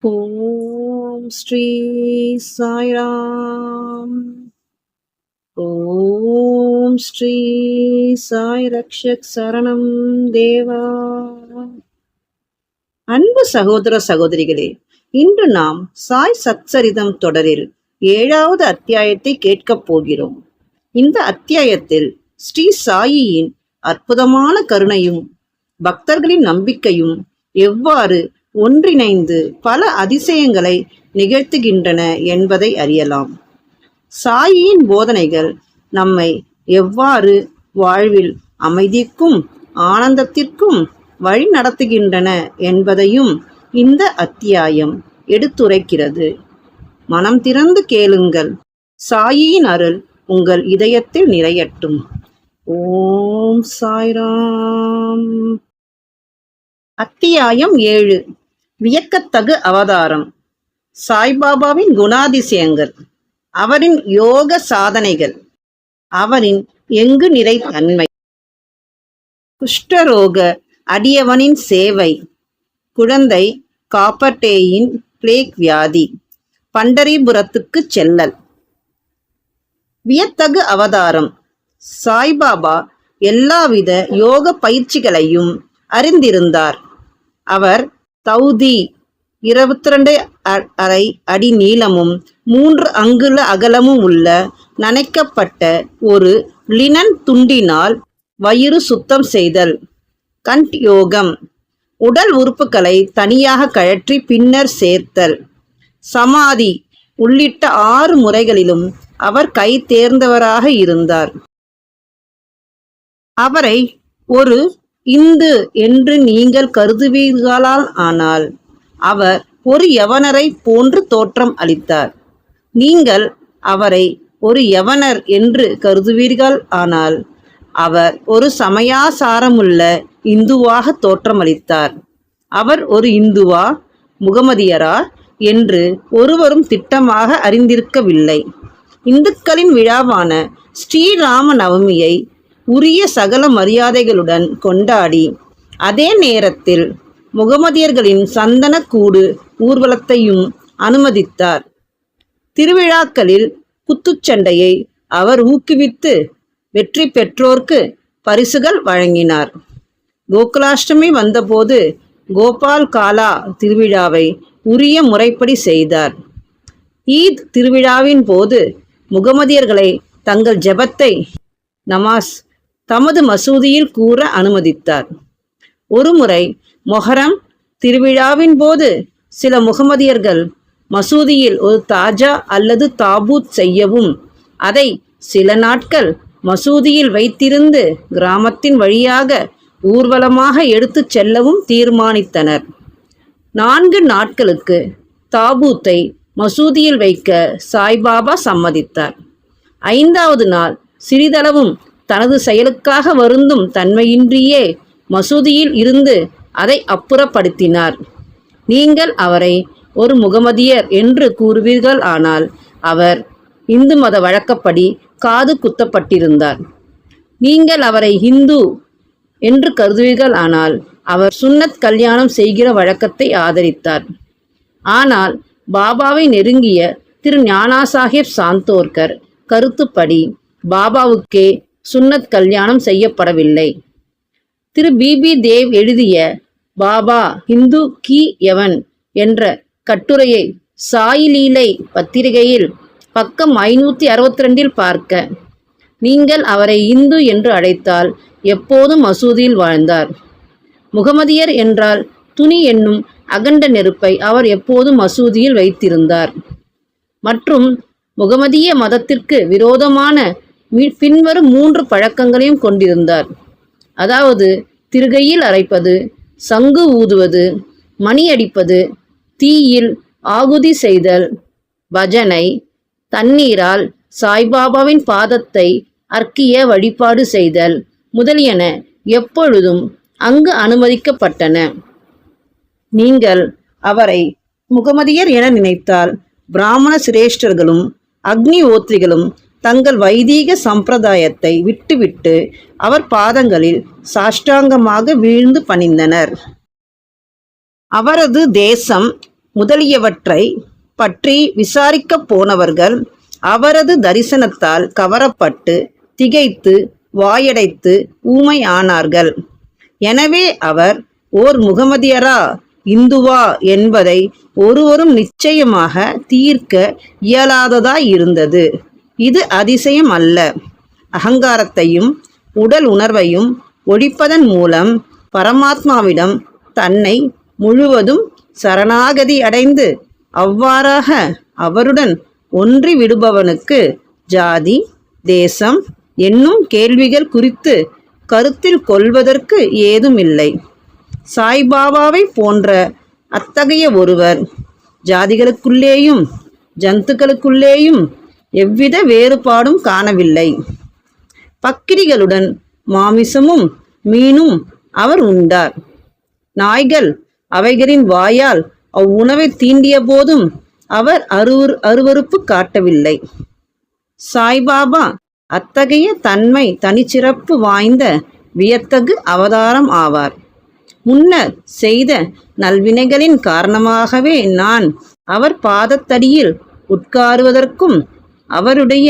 ஓம் ஸ்ரீ சாய்ராம். ஓம் ஸ்ரீ சாய் ரக்ஷக் சரணம் தேவா. அன்பு சகோதர சகோதரிகளே, இன்று நாம் சாய் சச்சரிதம் தொடரில் 7வது அத்தியாயத்தை கேட்கப் போகிறோம். இந்த அத்தியாயத்தில் ஸ்ரீ சாயியின் அற்புதமான கருணையும் பக்தர்களின் நம்பிக்கையும் எவ்வாறு ஒன்றிணைந்து பல அதிசயங்களை நிகழ்த்துகின்றன என்பதை அறியலாம். சாயியின் போதனைகள் நம்மை எவ்வாறு வாழ்வில் அமைதிக்கும் ஆனந்தத்திற்கும் வழி நடத்துகின்றன என்பதையும் இந்த அத்தியாயம் எடுத்துரைக்கிறது. மனம் திறந்து கேளுங்கள். சாயியின் அருள் உங்கள் இதயத்தில் நிறையட்டும். ஓம் சாய்ராம். அத்தியாயம் 7. வியக்கத்தகு அவதாரம். சாய்பாபாவின் குணாதிசயங்கள், அவரின் யோக சாதனைகள், அவரின் எங்கு நிறை தன்மை, குஷ்டரோக அடியவனின் சேவை, குழந்தை காப்பர்டேயின் பிளேக் வியாதி, பண்டரிபுரத்துக்கு செல்லல். வியத்தகு அவதாரம். சாய்பாபா எல்லாவித யோக பயிற்சிகளையும் அறிந்திருந்தார். அவர் தௌதி 22.5 அடி நீளமும் 3 அங்குல அகலமும் உள்ள நனைக்கப்பட்ட ஒரு லினன் துண்டினால் வயிறு சுத்தம் செய்தல், கண்ட் யோகம், உடல் உறுப்புகளை தனியாக கழற்றி பின்னர் சேர்த்தல், சமாதி உள்ளிட்ட 6 முறைகளிலும் அவர் கை தேர்ந்தவராக இருந்தார். அவரை ஒரு இந்து என்று நீங்கள் கருதுவீர்களால் ஆனால் அவர் ஒரு யவனரை போன்று தோற்றம் அளித்தார். நீங்கள் அவரை ஒரு யவனர் என்று கருதுவீர்கள் ஆனால் அவர் ஒரு சமயாசாரமுள்ள இந்துவாக தோற்றமளித்தார். அவர் ஒரு இந்துவா முகமதியரா என்று ஒருவரும் திட்டமாக அறிந்திருக்கவில்லை. இந்துக்களின் விழாவான ஸ்ரீராம நவமியை உரிய சகல மரியாதைகளுடன் கொண்டாடி அதே நேரத்தில் முகமதியர்களின் சந்தனக்கூடு ஊர்வலத்தையும் அனுமதித்தார். திருவிழாக்களில் குத்துச்சண்டையை அவர் ஊக்குவித்து வெற்றி பெற்றோர்க்கு பரிசுகள் வழங்கினார். கோகுலாஷ்டமி வந்தபோது கோபால் காலா திருவிழாவை உரிய முறைப்படி செய்தார். ஈத் திருவிழாவின் போது முகமதியர்களை தங்கள் ஜெபத்தை நமாஸ் தமது மசூதியில் கூற அனுமதித்தார். ஒருமுறை மொஹரம் திருவிழாவின் போது சில முகமதியர்கள் மசூதியில் ஒரு தாஜா அல்லது தாபூத் செய்யவும் அதை சில நாட்கள் மசூதியில் வைத்திருந்து கிராமத்தின் வழியாக ஊர்வலமாக எடுத்துச் செல்லவும் தீர்மானித்தனர். 4 நாட்களுக்கு தாபூத்தை மசூதியில் வைக்க சாய்பாபா சம்மதித்தார். 5வது நாள் சிறிதளவும் தனது செயலுக்காக வருந்தும் தன்மையின்றியே மசூதியில் இருந்து அதை அப்புறப்படுத்தினார். நீங்கள் அவரை ஒரு முகமதியர் என்று கூறுவீர்கள் ஆனால் அவர் இந்து மத வழக்கப்படி காது குத்தப்பட்டிருந்தார். நீங்கள் அவரை ஹிந்து என்று கருதுவீர்கள் ஆனால் அவர் சுன்னத் கல்யாணம் செய்கிற வழக்கத்தை ஆதரித்தார். ஆனால் பாபாவை நெருங்கிய திரு ஞானாசாஹிப் சாந்தோர்கர் கருத்துப்படி பாபாவுக்கே சுன்னத் கல்யாணம் செய்யப்படவில்லை. திரு பிபி தேவ் எழுதிய பாபா ஹிந்து கி யவன் என்ற கட்டுரையை சாயிலீலை பத்திரிகையில் பக்கம் 562 பார்க்க, நீங்கள் அவரை இந்து என்று அழைத்தால் எப்போதும் மசூதியில் வாழ்ந்தார். முகமதியர் என்றால் துணி என்னும் அகண்ட நெருப்பை அவர் எப்போதும் மசூதியில் வைத்திருந்தார். மற்றும் முகமதிய மதத்திற்கு விரோதமான பின்வரும் 3 பழக்கங்களையும் கொண்டிருந்தார். அதாவது திருகையில் அரைப்பது, சங்கு ஊதுவது, மணி அடிப்பது, தீயில் ஆகுதி செய்தல், பஜனை, தண்ணீரால் சாய்பாபாவின் பாதத்தை அர்க்கிய வழிபாடு செய்தல் முதலியன எப்பொழுதும் அங்கு அனுமதிக்கப்பட்டன. நீங்கள் அவரை முகமதியர் என நினைத்தால் பிராமண சிரேஷ்டர்களும் அக்னி ஓத்ரிகளும் தங்கள் வைதீக சம்பிரதாயத்தை விட்டுவிட்டு அவர் பாதங்களில் சாஷ்டாங்கமாக வீழ்ந்து பணிந்தனர். அவரது தேசம் முதலியவற்றை பற்றி விசாரிக்கப் போனவர்கள் அவரது தரிசனத்தால் கவரப்பட்டு திகைத்து வாயடைத்து ஊமை ஆனார்கள். எனவே அவர் ஓர் முகமதியரா இந்துவா என்பதை ஒருவரும் நிச்சயமாக தீர்க்க இயலாததாயிருந்தது. இது அதிசயம் அல்ல. அகங்காரத்தையும் உடல் உணர்வையும் ஒழிப்பதன் மூலம் பரமாத்மாவிடம் தன்னை முழுவதும் சரணாகதி அடைந்து அவ்வாறாக அவருடன் ஒன்றி விடுபவனுக்கு ஜாதி தேசம் என்னும் கேள்விகள் குறித்து கருத்தில் கொள்வதற்கு ஏதுமில்லை. சாய்பாபாவை போன்ற அத்தகைய ஒருவர் ஜாதிகளுக்குள்ளேயும் ஜந்துக்களுக்குள்ளேயும் எவ்வித வேறுபாடும் காணவில்லை. பக்கிரிகளுடன் மாமிசமும் மீனும் அவர் உண்டார். நாய்கள் அவைகளின் வாயால் அவ்வுணவை தீண்டிய போதும் அவர் அருவருப்பு காட்டவில்லை. சாய்பாபா அத்தகைய தன்மை தனிச்சிறப்பு வாய்ந்த வியத்தகு அவதாரம் ஆவார். முன்னர் செய்த நல்வினைகளின் காரணமாகவே நான் அவர் பாதத்தடியில் உட்காருவதற்கும் அவருடைய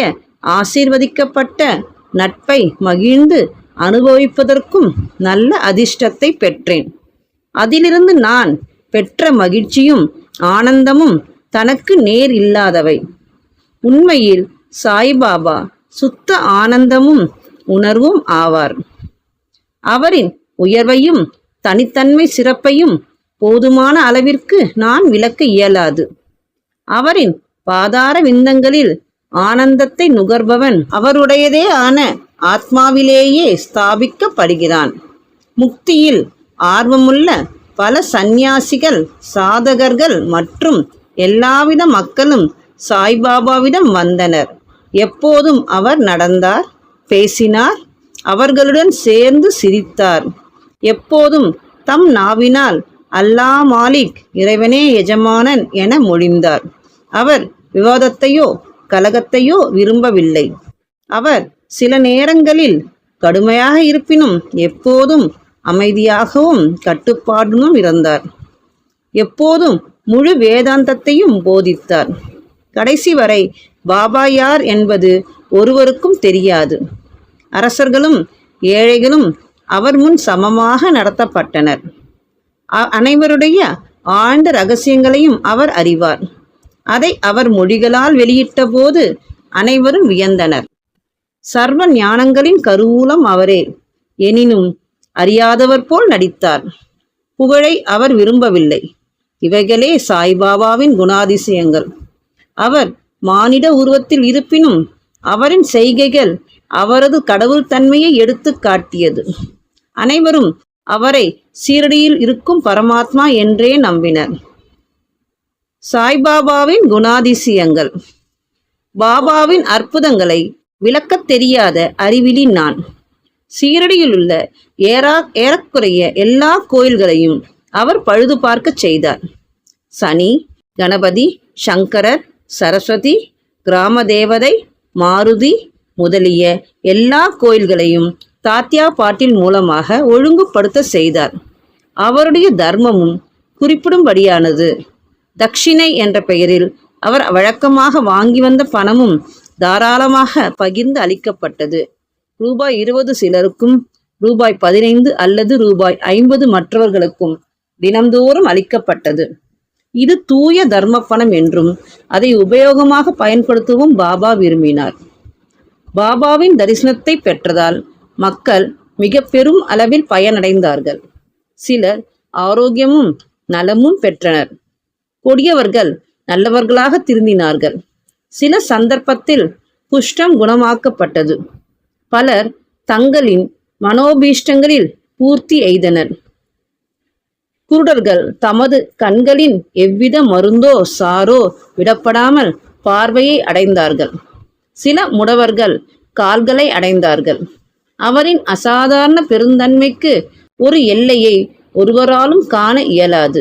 ஆசீர்வதிக்கப்பட்ட நட்பை மகிழ்ந்து அனுபவிப்பதற்கும் நல்ல அதிர்ஷ்டத்தை பெற்றேன். அதிலிருந்து நான் பெற்ற மகிழ்ச்சியும் ஆனந்தமும் தனக்கு நேர் இல்லாதவை. உண்மையில் சாய்பாபா சுத்த ஆனந்தமும் உணர்வும் ஆவார். அவரின் உயர்வையும் தனித்தன்மை சிறப்பையும் போதுமான அளவிற்கு நான் விளக்க இயலாது. அவரின் பாதார விந்தங்களில் ஆனந்தத்தை நுகர்பவன் அவருடையதே ஆன ஆத்மாவிலேயே ஸ்தாபிக்கப்படுகிறான். முக்தியில் ஆர்வமுள்ள பல சந்நியாசிகள் சாதகர்கள் மற்றும் எல்லாவித மக்களும் சாய்பாபாவிடம் வந்தனர். எப்போதும் அவர் நடந்தார், பேசினார், அவர்களுடன் சேர்ந்து சிரித்தார். எப்போதும் தம் நாவினால் அல்லா மாலிக், இறைவனே எஜமானன் என மொழிந்தார். அவர் விவாதத்தையோ கலகத்தையோ விரும்பவில்லை. அவர் சில நேரங்களில் கடுமையாக இருப்பினும் எப்போதும் அமைதியாகவும் கட்டுப்பாடுடன் இருந்தார். எப்போதும் முழு வேதாந்தத்தையும் போதித்தார். கடைசி வரை பாபா யார் என்பது ஒருவருக்கும் தெரியாது. அரசர்களும் ஏழைகளும் அவர் முன் சமமாக நடத்தப்பட்டனர். அனைவருடைய ஆழ்ந்த இரகசியங்களையும் அவர் அறிவார். அதை அவர் மொழிகளால் வெளியிட்ட போது அனைவரும் வியந்தனர். சர்வ ஞானங்களின் கருவூலம் அவரே. எனினும் அறியாதவர் போல் நடித்தார். புகழை அவர் விரும்பவில்லை. இவைகளே சாய்பாபாவின் குணாதிசயங்கள். அவர் மானிட உருவத்தில் இருப்பினும் அவரின் செய்கைகள் அவரது கடவுள் தன்மையை எடுத்து காட்டியது. அனைவரும் அவரை சீரடியில் இருக்கும் பரமாத்மா என்றே நம்பினர். சாய்பாபாவின் குணாதிசயங்கள். பாபாவின் அற்புதங்களை விளக்கத் தெரியாத அறிவிலி நான். சீரடியிலுள்ள ஏறக்குறைய எல்லா கோயில்களையும் அவர் பழுது பார்க்க செய்தார். சனி, கணபதி, சங்கரர், சரஸ்வதி, கிராம தேவதை, மாருதி முதலிய எல்லா கோயில்களையும் தாத்யா பாட்டில் மூலமாக ஒழுங்குபடுத்த செய்தார். அவருடைய தர்மமும் குறிப்பிடும்படியானது. தட்சிணை என்ற பெயரில் அவர் வழக்கமாக வாங்கி வந்த பணமும் தாராளமாக பகிர்ந்து அளிக்கப்பட்டது. ரூபாய் 20 சிலருக்கும், ரூபாய் 15 அல்லது ரூபாய் 50 மற்றவர்களுக்கும் தினந்தோறும் அளிக்கப்பட்டது. இது தூய தர்ம பணம் என்றும் அதை உபயோகமாக பயன்படுத்தவும் பாபா விரும்பினார். பாபாவின் தரிசனத்தை பெற்றதால் மக்கள் மிக பெரும் அளவில் பயனடைந்தார்கள். சிலர் ஆரோக்கியமும் நலமும் பெற்றனர். கொடியவர்கள் நல்லவர்களாக திருந்தினார்கள். சில சந்தர்ப்பத்தில் குஷ்டம் குணமாக்கப்பட்டது. பலர் தங்களின் மனோபீஷ்டங்களில் பூர்த்தி எய்தனர். குருடர்கள் தமது கண்களின் எவ்வித மருந்தோ சாரோ விடப்படாமல் பார்வையை அடைந்தார்கள். சில முடவர்கள் கால்களை அடைந்தார்கள். அவரின் அசாதாரண பெருந்தன்மைக்கு ஒரு எல்லையை ஒருவராலும் காண இயலாது.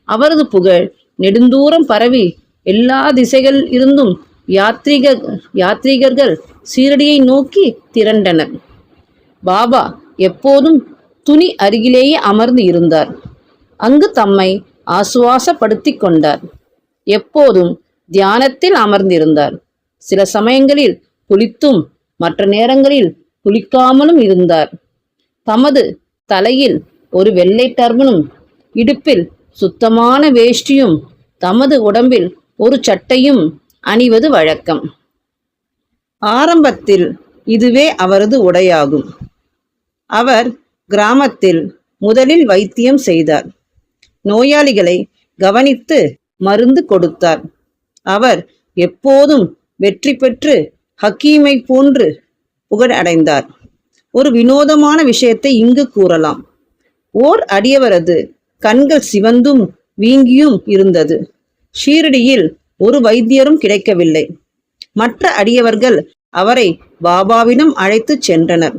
அவரது புகழ் நெடுந்தூரம் பரவி எல்லா திசைகளில் இருந்தும் யாத்ரீகர்கள் சீரடியை நோக்கி திரண்டனர். பாபா எப்போதும் துணி அருகிலேயே அமர்ந்து இருந்தார். அங்கு தம்மை ஆசுவாசப்படுத்தி கொண்டார். எப்போதும் தியானத்தில் அமர்ந்திருந்தார். சில சமயங்களில் குளித்தும் மற்ற நேரங்களில் குளிக்காமலும் இருந்தார். தமது தலையில் ஒரு வெள்ளை டர்பனும் இடுப்பில் சுத்தமான வேஷ்டியும் தமது உடம்பில் ஒரு சட்டையும் அணிவது வழக்கம். ஆரம்பத்தில் இதுவே அவரது உடையாகும். அவர் கிராமத்தில் முதலில் வைத்தியம் செய்தார். நோயாளிகளை கவனித்து மருந்து கொடுத்தார். அவர் எப்போதும் வெற்றி பெற்று ஹக்கீமை போன்று புகழ் அடைந்தார். ஒரு வினோதமான விஷயத்தை இங்கு கூறலாம். ஓர் அடியவரது கண்கள் சிவந்தும் வீங்கியும் இருந்தது. ஷீரடியில் ஒரு வைத்தியரும் கிடைக்கவில்லை. மற்ற அடியவர்கள் அவரை பாபாவிடம் அழைத்து சென்றனர்.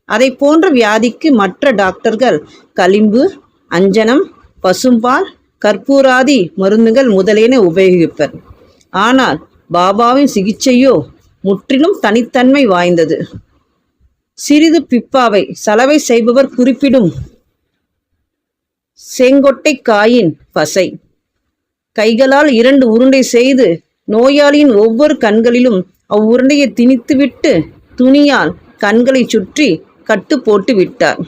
அதை போன்ற வியாதிக்கு மற்ற டாக்டர்கள் களிம்பு, அஞ்சனம், பசும்பால், கற்பூராதி மருந்துகள் முதலியன உபயோகிப்பர். ஆனால் பாபாவின் சிகிச்சையோ முற்றிலும் தனித்தன்மை வாய்ந்தது. சிறிது பிப்பாவை சலவை செய்பவர் குறிப்பிடும் செங்கொட்டை காயின் பசை கைகளால் 2 உருண்டை செய்து நோயாளியின் ஒவ்வொரு கண்களிலும் அவ்வுருண்டையை திணித்துவிட்டு துணியால் கண்களை சுற்றி கட்டு போட்டு விட்டார்.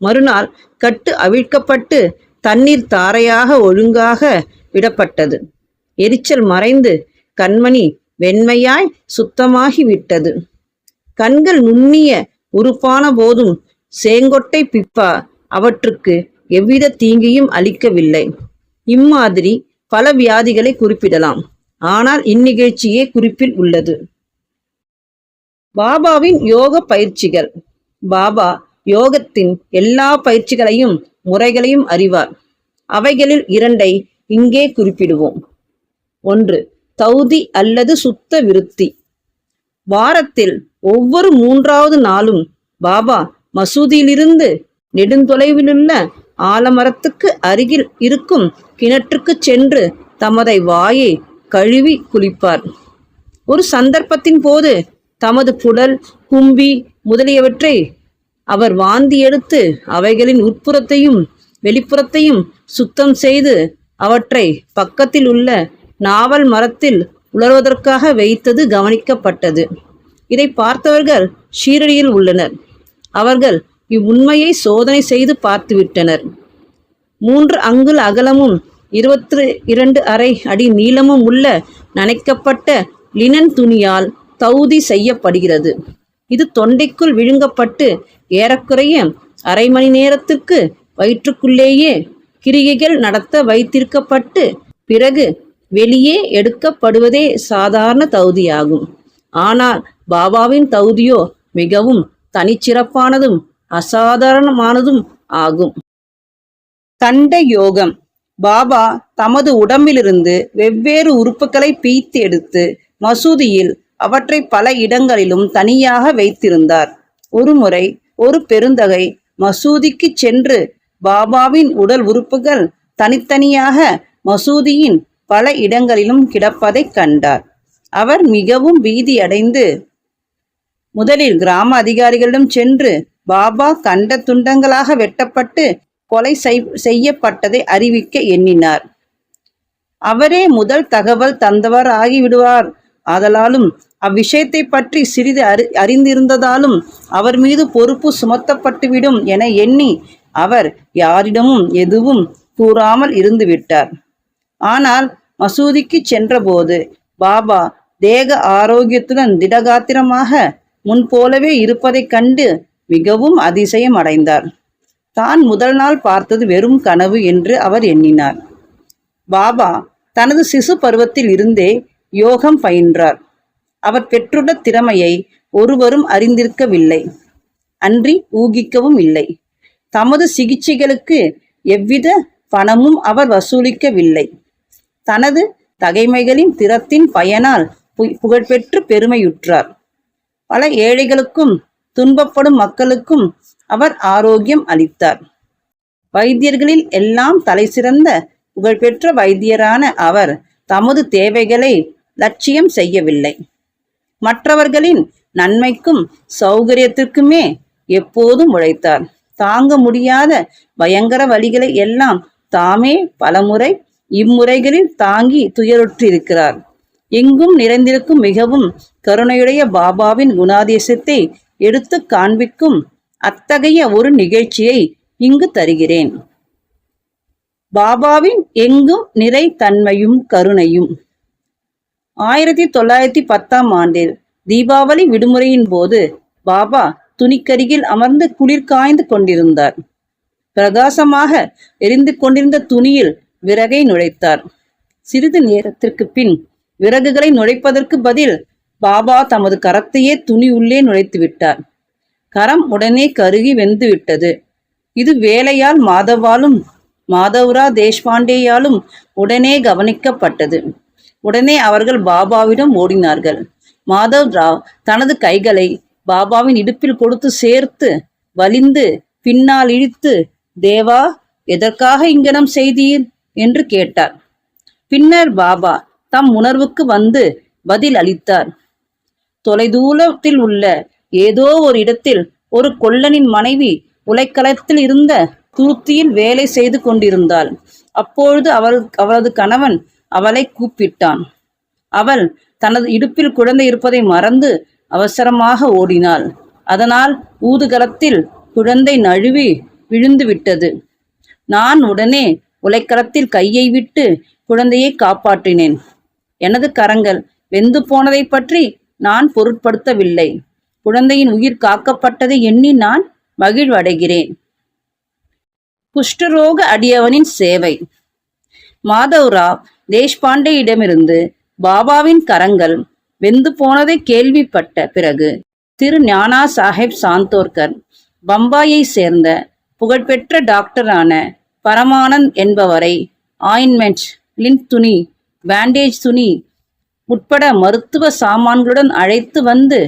மறுநாள் கட்டு அவிழ்க்கப்பட்டு தண்ணீர் தாரையாக ஒழுங்காக விடப்பட்டது. எரிச்சல் மறைந்து கண்மணி வெண்மையாய் சுத்தமாகி விட்டது. கண்கள் நுண்ணிய உறுப்பான போதும் சேங்கொட்டை பிப்பா அவற்றுக்கு எவ்வித தீங்கையும் அளிக்கவில்லை. இம்மாதிரி பல வியாதிகளை குறிப்பிடலாம். ஆனால் இந்நிகழ்ச்சியே குறிப்பில் உள்ளது. பாபாவின் யோக பயிற்சிகள். பாபா யோகத்தின் எல்லா பயிற்சிகளையும் முறைகளையும் அறிவார். அவைகளில் 2ஐ இங்கே குறிப்பிடுவோம். 1. தௌதி அல்லது சுத்த விருத்தி. வாரத்தில் ஒவ்வொரு 3வது நாளும் பாபா மசூதியிலிருந்து நெடுந்தொலைவிலுள்ள ஆலமரத்துக்கு அருகில் இருக்கும் கிணற்றுக்கு சென்று தமதை வாயை கழுவி குளிப்பார். ஒரு சந்தர்ப்பத்தின் போது தமது புடல், கும்பி முதலியவற்றை அவர் வாந்தி எடுத்து அவைகளின் உட்புறத்தையும் வெளிப்புறத்தையும் சுத்தம் செய்து அவற்றை பக்கத்தில் உள்ள நாவல் மரத்தில் உலர்வதற்காக வைத்தது கவனிக்கப்பட்டது. இதை பார்த்தவர்கள் ஷீரடியில் உள்ளனர். அவர்கள் இவ்வுண்மையை சோதனை செய்து பார்த்துவிட்டனர். 3 அங்குல அகலமும் 22 அடி நீளமும் உள்ள நனைக்கப்பட்ட லினன் துணியால் தௌதி செய்யப்படுகிறது. இது தொண்டைக்குள் விழுங்கப்பட்டு ஏறக்குறைய அரை மணி நேரத்திற்கு வயிற்றுக்குள்ளேயே கிரிகைகள் நடத்த வைத்திருக்கப்பட்டு பிறகு வெளியே எடுக்கப்படுவதே சாதாரண தௌதியாகும். ஆனால் பாபாவின் தௌதியோ மிகவும் தனிச்சிறப்பானதும் அசாதாரணமானதும் ஆகும். தண்ட யோகம். பாபா தமது உடம்பிலிருந்து வெவ்வேறு உறுப்புகளை பிய்த்து எடுத்து மசூதியில் அவற்றை பல இடங்களிலும் தனியாக வைத்திருந்தார். ஒருமுறை ஒரு பெருந்தகை மசூதிக்கு சென்று பாபாவின் உடல் உறுப்புகள் தனித்தனியாக மசூதியின் பல இடங்களிலும் கிடப்பதைக் கண்டார். அவர் மிகவும் பீதியடைந்து முதலில் கிராம அதிகாரிகளிடம் சென்று பாபா கண்ட துண்டங்களாக வெட்டப்பட்டு கொலை செய்யப்பட்டதை அறிவிக்க எண்ணினார். அவரே முதல் தகவல் தந்தவர் ஆகிவிடுவார். ஆதலாலும் அவ்விஷயத்தை பற்றி சிறிது அறிந்திருந்ததாலும் அவர் மீது பொறுப்பு சுமத்தப்பட்டுவிடும் என எண்ணி அவர் யாரிடமும் எதுவும் கூறாமல் இருந்துவிட்டார். ஆனால் மசூதிக்கு சென்றபோது பாபா தேக ஆரோக்கியத்துடன் திடகாத்திரமாக முன்போலவே இருப்பதைக் கண்டு மிகவும் அதிசயம் அடைந்தார். தான் முதல் நாள் பார்த்தது வெறும் கனவு என்று அவர் எண்ணினார். பாபா தனது சிசு பருவத்தில் இருந்தே யோகம் பயின்றார். அவர் பெற்றுள்ள திறமையை ஒருவரும் அறிந்திருக்கவில்லை, அன்றி ஊகிக்கவும் இல்லை. தமது சிகிச்சைகளுக்கு எவ்வித பணமும் அவர் வசூலிக்கவில்லை. தனது தகைமைகளின் திறத்தின் பயனால் புகழ்பெற்று பெருமையுற்றார். பல ஏழைகளுக்கும் துன்பப்படும் மக்களுக்கும் அவர் ஆரோக்கியம் அளித்தார். வைத்தியர்களில் எல்லாம் தலைசிறந்த புகழ்பெற்ற வைத்தியரான அவர் தமது தேவைகளை லட்சியம் செய்யவில்லை. மற்றவர்களின் நன்மைக்கும் சௌகரியத்திற்குமே எப்போதும் உழைத்தார். தாங்க முடியாத பயங்கர வலிகளை எல்லாம் தாமே பலமுறை இம்முறைகளில் தாங்கி துயருற்றிருக்கிறார். எங்கும் நிறைந்திருக்கும் மிகவும் கருணையுடைய பாபாவின் குணாதிசயத்தை எடுத்து காண்பிக்கும் அத்தகைய ஒரு நிகழ்ச்சியை இங்கு தருகிறேன். பாபாவின் எங்கும் நிறை தன்மையும் கருணையும். 1910 ஆண்டில் தீபாவளி விடுமுறையின் போது பாபா துணிக்கருகில் அமர்ந்து குளிர் காய்ந்து கொண்டிருந்தார். பிரகாசமாக எரிந்து கொண்டிருந்த துணியில் விறகை நுழைத்தார். சிறிது நேரத்திற்கு பின் விறகுகளை நுழைப்பதற்கு பதில் பாபா தமது கரத்தையே துணி உள்ளே நுழைத்து விட்டார். கரம் உடனே கருகி வெந்து விட்டது. இது வேலையால் மாதவ்ரா தேஷ்பாண்டேயாலும் உடனே கவனிக்கப்பட்டது. உடனே அவர்கள் பாபாவிடம் ஓடினார்கள். மாதவ்ராவ் தனது கைகளை பாபாவின் இடுப்பில் கொடுத்து சேர்த்து வலிந்து பின்னால் இழுத்து, தேவா, எதற்காக இங்கனம் செய்தீர் என்று கேட்டார். பின்னர் பாபா தம் உணர்வுக்கு வந்து பதில் அளித்தார். தொலைதூரத்தில் உள்ள ஏதோ ஒரு இடத்தில் ஒரு கொல்லனின் மனைவி உலைக்களத்தில் இருந்த துருத்தியில் வேலை செய்து கொண்டிருந்தாள். அப்பொழுது அவளது கணவன் அவளை கூப்பிட்டான். அவள் தனது இடுப்பில் குழந்தை இருப்பதை மறந்து அவசரமாக ஓடினாள். அதனால் ஊதுகலத்தில் குழந்தை நழுவி விழுந்து விட்டது. நான் உடனே உலைக்களத்தில் கையை விட்டு குழந்தையை காப்பாற்றினேன். எனது கரங்கள் வெந்து போனதை பற்றி நான் பொருட்படுத்தவில்லை. குழந்தையின் உயிர் காக்கப்பட்டதை எண்ணி நான் மகிழ்வடைகிறேன். குஷ்டரோக அடியவனின் சேவை. மாதவ்ராவ் தேஷ்பாண்டேயிடமிருந்து பாபாவின் கரங்கள் வெந்து போனதை கேள்விப்பட்ட பிறகு திரு ஞானா சாஹேப் சாந்தோர்கர் பம்பாயை சேர்ந்த புகழ்பெற்ற டாக்டரான பரமானந்த் என்பவரை ஆயின்மெண்ட், லிண்ட் துணி, பேண்டேஜ் துணி உட்பட மருத்துவ சாமான்களுடன் அழைத்து வந்து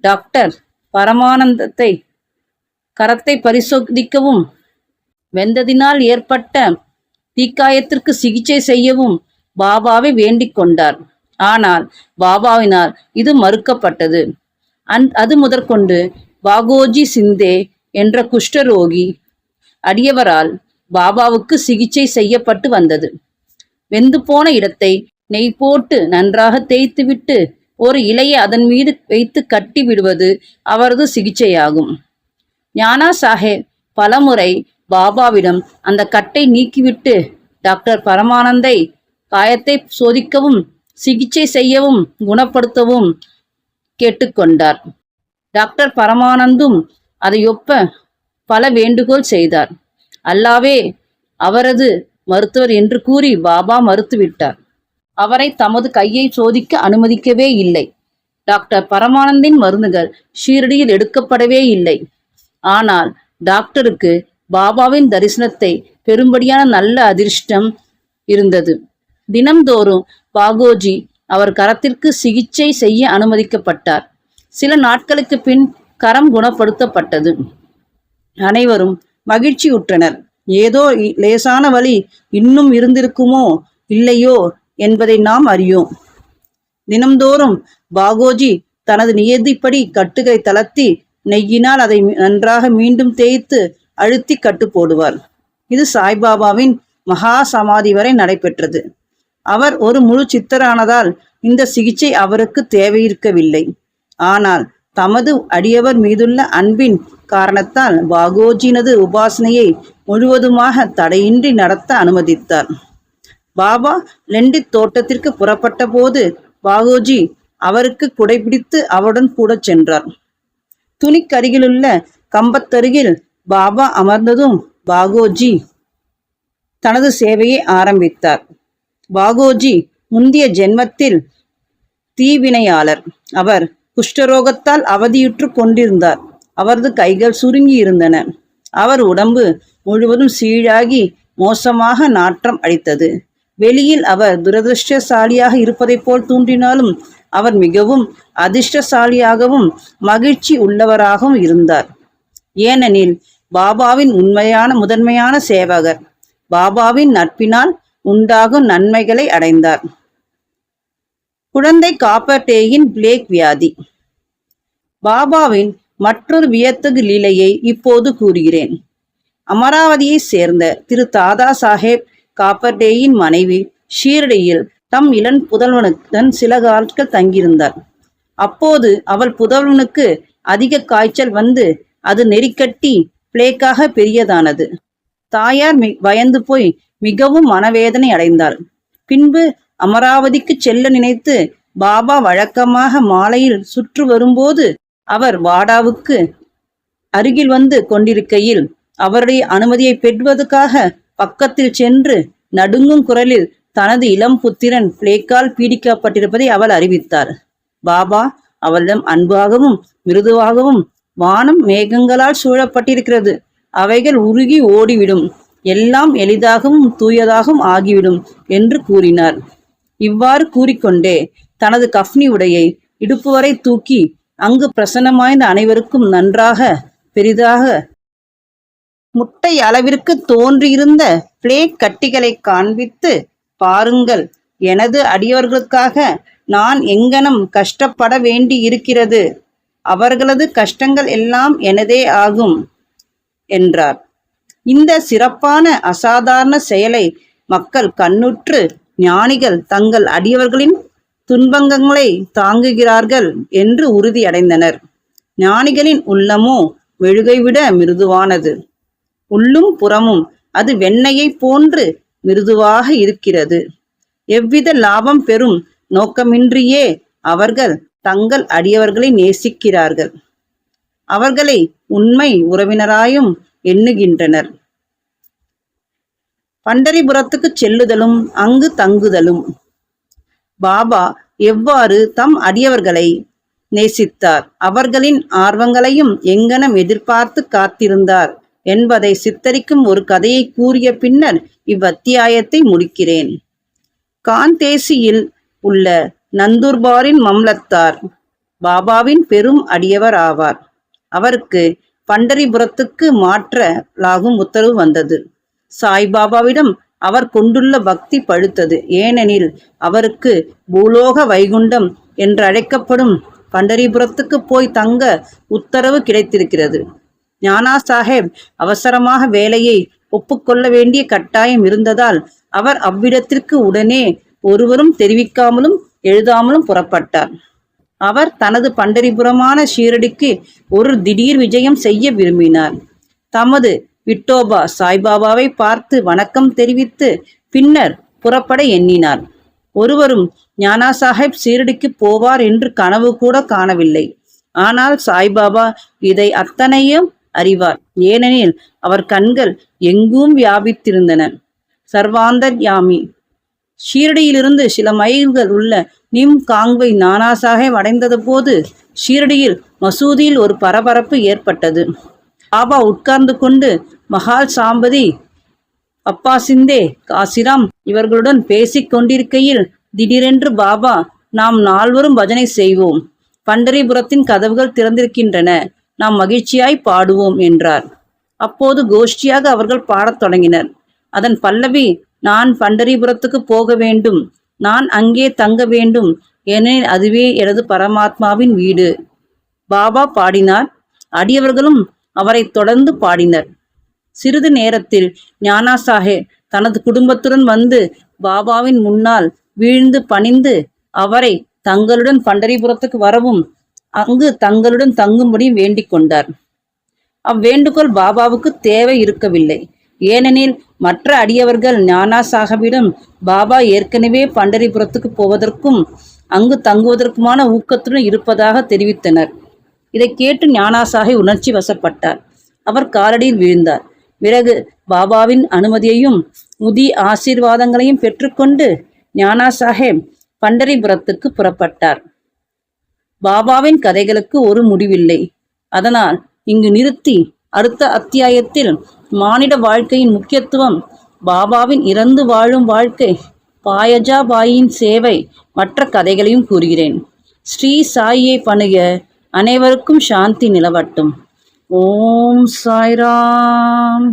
டாக்டர் பரமானந்தத்தை கரத்தை பரிசோதிக்கவும் வெந்ததினால் ஏற்பட்ட தீக்காயத்திற்கு சிகிச்சை செய்யவும் பாபாவை வேண்டிக் கொண்டார். ஆனால் பாபாவினால் இது மறுக்கப்பட்டது. அது முதற்கொண்டு பாகோஜி சிந்தே என்ற குஷ்டரோகி அடியவரால் பாபாவுக்கு சிகிச்சை செய்யப்பட்டு வந்தது. வெந்து போன இடத்தை நெய் போட்டு நன்றாக தேய்த்துவிட்டு ஒரு இலையை அதன் மீது வைத்து கட்டி விடுவது அவரது சிகிச்சையாகும். ஞானா சாஹேப் பலமுறை பாபாவிடம் அந்த கட்டை நீக்கிவிட்டு டாக்டர் பரமானந்தை காயத்தை சோதிக்கவும் சிகிச்சை செய்யவும் குணப்படுத்தவும் கேட்டுக்கொண்டார். டாக்டர் பரமானந்தும் அதையொப்ப பல வேண்டுகோள் செய்தார். அல்லாவே அவரது மருத்துவர் என்று கூறி பாபா மறுத்துவிட்டார். அவரை தமது கையை சோதிக்க அனுமதிக்கவே இல்லை. டாக்டர் பரமானந்தின் மருந்துகள் ஷீரடியில் எடுக்கப்படவே இல்லை. ஆனால் டாக்டருக்கு பாபாவின் தரிசனத்தை பெரும்படியான நல்ல அதிர்ஷ்டம் இருந்தது. தினம்தோறும் பாகோஜி அவர் கரத்திற்கு சிகிச்சை செய்ய அனுமதிக்கப்பட்டார். சில நாட்களுக்கு பின் கரம் குணப்படுத்தப்பட்டது. அனைவரும் மகிழ்ச்சியுற்றனர். ஏதோ லேசான வலி இன்னும் இருந்திருக்குமோ இல்லையோ என்பதை நாம் அறியோம். தினம்தோறும் பாகோஜி தனது நியதிப்படி கட்டுகளை தளர்த்தி நெய்யினால் அதை நன்றாக மீண்டும் தேய்த்து அழுத்தி கட்டு போடுவார். இது சாய்பாபாவின் மகா சமாதி வரை நடைபெற்றது. அவர் ஒரு முழு சித்தரானதால் இந்த சிகிச்சை அவருக்கு தேவையிருக்கவில்லை. ஆனால் தமது அடியவர் மீதுள்ள அன்பின் காரணத்தால் பாகோஜினது உபாசனையை முழுவதுமாக தடையின்றி நடத்த அனுமதித்தார். பாபா லெண்டி தோட்டத்திற்கு புறப்பட்ட போது பாகோஜி அவருக்கு குடைபிடித்து அவருடன் கூட சென்றார். துணிக்கருகிலுள்ள கம்பத்தருகில் பாபா அமர்ந்ததும் பாகோஜி தனது சேவையை ஆரம்பித்தார். பாகோஜி முந்தைய ஜென்மத்தில் தீவினையாளர். அவர் குஷ்டரோகத்தால் அவதியுற்று கொண்டிருந்தார். அவரது கைகள் சுருங்கி இருந்தன. அவர் உடம்பு முழுவதும் சீழாகி மோசமாக நாற்றம் அடித்தது. வெளியில் அவர் துரதிருஷ்டசாலியாக இருப்பதை போல் தோன்றினாலும் அவர் மிகவும் அதிர்ஷ்டசாலியாகவும் மகிழ்ச்சி உள்ளவராகவும் இருந்தார். ஏனெனில் பாபாவின் முதன்மையான சேவகர். பாபாவின் நட்பினால் உண்டாகும் நன்மைகளை அடைந்தார். குழந்தை காப்பர்டேயின் பிளேக் வியாதி. பாபாவின் மற்றொரு வியத்தகு லீலையை இப்போது கூறுகிறேன். அமராவதியை சேர்ந்த திரு தாதா சாஹேப் காப்பர்டேயின் மனைவி ஷீரடியில் தம் இளன் புதல்வனுடன் சில நாட்கள் தங்கியிருந்தார். அப்போது அவள் புதல்வனுக்கு அதிக காய்ச்சல் வந்து அது நெறிக்கட்டி பிளேக்காக பெரியதானது. தாயார் பயந்து போய் மிகவும் மனவேதனை அடைந்தாள். பின்பு அமராவதிக்கு செல்ல நினைத்து பாபா வழக்கமாக மாலையில் சுற்று வரும்போது அவர் வாடாவுக்கு அருகில் வந்து கொண்டிருக்கையில் அவருடைய அனுமதியை பெறுவதற்காக பக்கத்தில் சென்று நடுங்கும் குரலில் தனது இளம் புத்திரன் பிளேக்கால் பீடிக்கப்பட்டிருப்பதை அவள் அறிவித்தார். பாபா அவளிடம் அன்பாகவும் மிருதுவாகவும், வானம் மேகங்களால் சூழப்பட்டிருக்கிறது, அவைகள் உருகி ஓடிவிடும், எல்லாம் எளிதாகவும் தூயதாகவும் ஆகிவிடும் என்று கூறினார். இவ்வாறு கூறிக்கொண்டே தனது கஃப்னி உடையை இடுப்பு வரை தூக்கி அங்கு பிரசன்னமாய்ந்த அனைவருக்கும் நன்றாக பெரிதாக முட்டை அளவிற்கு தோன்றியிருந்த பிளேக் கட்டிகளை காண்பித்து, பாருங்கள், எனது அடியவர்களுக்காக நான் எங்கனம் கஷ்டப்பட வேண்டி இருக்கிறது, அவர்களது கஷ்டங்கள் எல்லாம் எனதே ஆகும் என்றார். இந்த சிறப்பான அசாதாரண செயலை மக்கள் கண்ணுற்று ஞானிகள் தங்கள் அடியவர்களின் துன்பங்களை தாங்குகிறார்கள் என்று உறுதியடைந்தனர். ஞானிகளின் உள்ளமோ மெழுகை விட மிருதுவானது. உள்ளும் புறமும் அது வெண்ணெயை போன்று மிருதுவாக இருக்கிறது. எவ்வித லாபம் பெறும் நோக்கமின்றியே அவர்கள் தங்கள் அடியவர்களை நேசிக்கிறார்கள். அவர்களை உண்மை உறவினராயும் எண்ணுகின்றனர். பண்டரிபுரத்துக்கு செல்லுதலும் அங்கு தங்குதலும். பாபா எவ்வாறு தம் அடியவர்களை நேசித்தார், அவர்களின் ஆர்வங்களையும் எங்கனம் எதிர்பார்த்து காத்திருந்தார் என்பதை சித்தரிக்கும் ஒரு கதையை கூறிய பின்னர் இவ்வத்தியாயத்தை முடிக்கிறேன். காந்தேசியில் உள்ள நந்தூர்பாரின் மம்லத்தார் பாபாவின் பெரும் அடியவர் ஆவார். அவருக்கு பண்டரிபுரத்துக்கு மாற்றலாகும் உத்தரவு வந்தது. சாய்பாபாவிடம் அவர் கொண்டுள்ள பக்தி பழுத்தது. ஏனெனில் அவருக்கு பூலோக வைகுண்டம் என்றழைக்கப்படும் பண்டரிபுரத்துக்கு போய் தங்க உத்தரவு கிடைத்திருக்கிறது. ஞானா சாஹேப் அவசரமாக வேலையை ஒப்புக்கொள்ள வேண்டிய கட்டாயம் இருந்ததால் அவர் அவ்விடத்திற்கு உடனே ஒருவரும் தெரிவிக்காமலும் எழுதாமலும் புறப்பட்டார். அவர் தனது பண்டரிபுரமான ஷீரடிக்கு ஒரு திடீர் விஜயம் செய்ய விரும்பினார். தமது விட்டோபா சாய்பாபாவை பார்த்து வணக்கம் தெரிவித்து பின்னர் புறப்பட எண்ணினார். ஒருவரும் ஞானா சாஹேப் ஷீரடிக்கு போவார் என்று கனவு கூட காணவில்லை. ஆனால் சாய்பாபா இதை அத்தனையும் அறிவார். ஏனெனில் அவர் கண்கள் எங்கும் வியாபித்திருந்தன. சர்வாந்தர்யாமி. ஷீரடியிலிருந்து சில மைல்கள் உள்ள நிம் காங்வை நானா சாஹேப் அடைந்தது போது ஷீரடியில் மசூதியில் ஒரு பரபரப்பு ஏற்பட்டது. பாபா உட்கார்ந்து கொண்டு மஹால் சாம்பதி, அப்பாசிந்தே, காசிராம் இவர்களுடன் பேசிக் கொண்டிருக்கையில் திடீரென்று பாபா, நாம் நால்வரும் பஜனை செய்வோம், பண்டரிபுரத்தின் கதவுகள் திறந்திருக்கின்றன, நாம் மகிழ்ச்சியாய் பாடுவோம் என்றார். அப்போது கோஷ்டியாக அவர்கள் பாடத் தொடங்கினர். அதன் பல்லவி, நான் பண்டரிபுரத்துக்கு போக வேண்டும், நான் அங்கே தங்க வேண்டும், ஏனெனில் அதுவே எனது பரமாத்மாவின் வீடு. பாபா பாடினார். அடியவர்களும் அவரை தொடர்ந்து பாடினர். சிறிது நேரத்தில் ஞானா சாஹேப் தனது குடும்பத்துடன் வந்து பாபாவின் முன்னால் வீழ்ந்து பணிந்து அவரை தங்களுடன் பண்டரிபுரத்துக்கு வரவும் அங்கு தங்களுடன் தங்கும்படி வேண்டிக் கொண்டார். அவ்வேண்டுகோள் பாபாவுக்கு தேவை இருக்கவில்லை. ஏனெனில் மற்ற அடியவர்கள் ஞானா சாஹிபிடம் பாபா ஏற்கனவே பண்டரிபுரத்துக்கு போவதற்கும் அங்கு தங்குவதற்குமான ஊக்கத்துடன் இருப்பதாக தெரிவித்தனர். இதை கேட்டு ஞானா சாஹிப் உணர்ச்சி வசப்பட்டார். அவர் காலடியில் வீழ்ந்தார். பிறகு பாபாவின் அனுமதியையும் உதி ஆசீர்வாதங்களையும் பெற்றுக்கொண்டு ஞானா சாஹேப் பண்டரிபுரத்துக்கு புறப்பட்டார். பாபாவின் கதைகளுக்கு ஒரு முடிவில்லை. அதனால் இங்கு நிறுத்தி அடுத்த அத்தியாயத்தில் மானிட வாழ்க்கையின் முக்கியத்துவம், பாபாவின் இறந்து வாழும் வாழ்க்கை, பாயஜாபாயின் சேவை, மற்ற கதைகளையும் கூறுகிறேன். ஸ்ரீ சாயியை பணிக. அனைவருக்கும் சாந்தி நிலவட்டும். ஓம் சாய்ராம்.